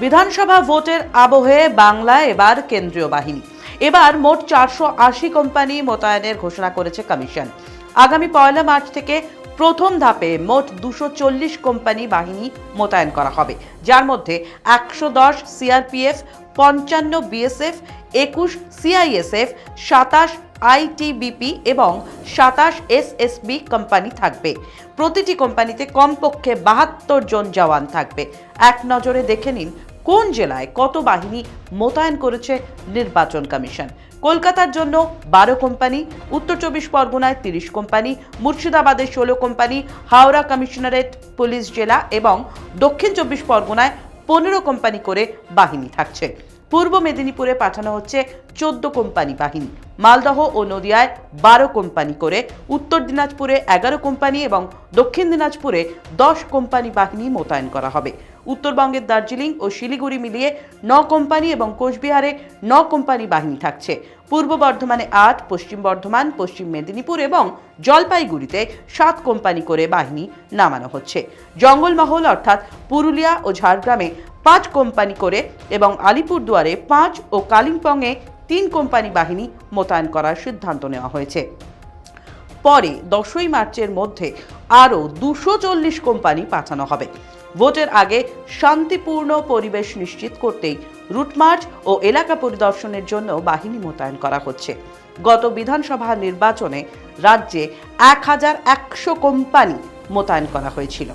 বিধানসভা ভোটের আবহে বাংলায় এবার কেন্দ্রীয় বাহিনী। এবার মোট 480 কোম্পানি মোতায়েনের ঘোষণা করেছে কমিশন। আগামী 1 মার্চ থেকে প্রথম ধাপে মোট 240 কোম্পানি বাহিনী মোতায়েন করা হবে, যার মধ্যে 110 সিআরপিএফ, 55 বিএসএফ, 21 সিআইএসএফ, 27 আইটিবিপি এবং 27 এসএসবি কোম্পানি থাকবে। প্রতিটি কোম্পানিতে কমপক্ষে 72 জন জওয়ান থাকবে। এক নজরে দেখে নিন কোন জেলায় কত বাহিনী মোতায়েন করেছে নির্বাচন কমিশন। কলকাতার জন্য 12 কোম্পানি, উত্তর 24 পরগনায় 30 কোম্পানি, মুর্শিদাবাদে 16 কোম্পানি, হাওড়া কমিশনারেট পুলিশ জেলা এবং দক্ষিণ 24 পরগনায় 15 কোম্পানি করে বাহিনী থাকছে। পূর্ব মেদিনীপুরে পাঠানো হচ্ছে 14 কোম্পানি বাহিনী, মালদহ ও নদিয়ায় 12 কোম্পানি করে, উত্তর দিনাজপুরে 11 কোম্পানি এবং দক্ষিণ দিনাজপুরে 10 কোম্পানি বাহিনী মোতায়েন করা হবে। উত্তরবঙ্গের দার্জিলিং ও শিলিগুড়ি মিলিয়ে 9 কোম্পানি এবং কোচবিহারে 9 কোম্পানি বাহিনী থাকছে। পূর্ব বর্ধমানে 8, পশ্চিম বর্ধমান, পশ্চিম মেদিনীপুর এবং জলপাইগুড়িতে 7 কোম্পানি করে বাহিনী নামানো হচ্ছে। জঙ্গলমহল অর্থাৎ পুরুলিয়া ও ঝাড়গ্রামে 5 কোম্পানি করে এবং আলিপুরদুয়ারে 5 ও কালিম্পংয়ে 3 কোম্পানি বাহিনী মোতায়েন করার সিদ্ধান্ত নেওয়া হয়েছে। পরে 10ই মার্চের মধ্যে আরও 240 কোম্পানি পাঠানো হবে। ভোটের আগে শান্তিপূর্ণ পরিবেশ নিশ্চিত করতেই রুটমার্চ ও এলাকা পরিদর্শনের জন্য বাহিনী মোতায়েন করা হচ্ছে। গত বিধানসভা নির্বাচনে রাজ্যে 1100 কোম্পানি মোতায়েন করা হয়েছিল।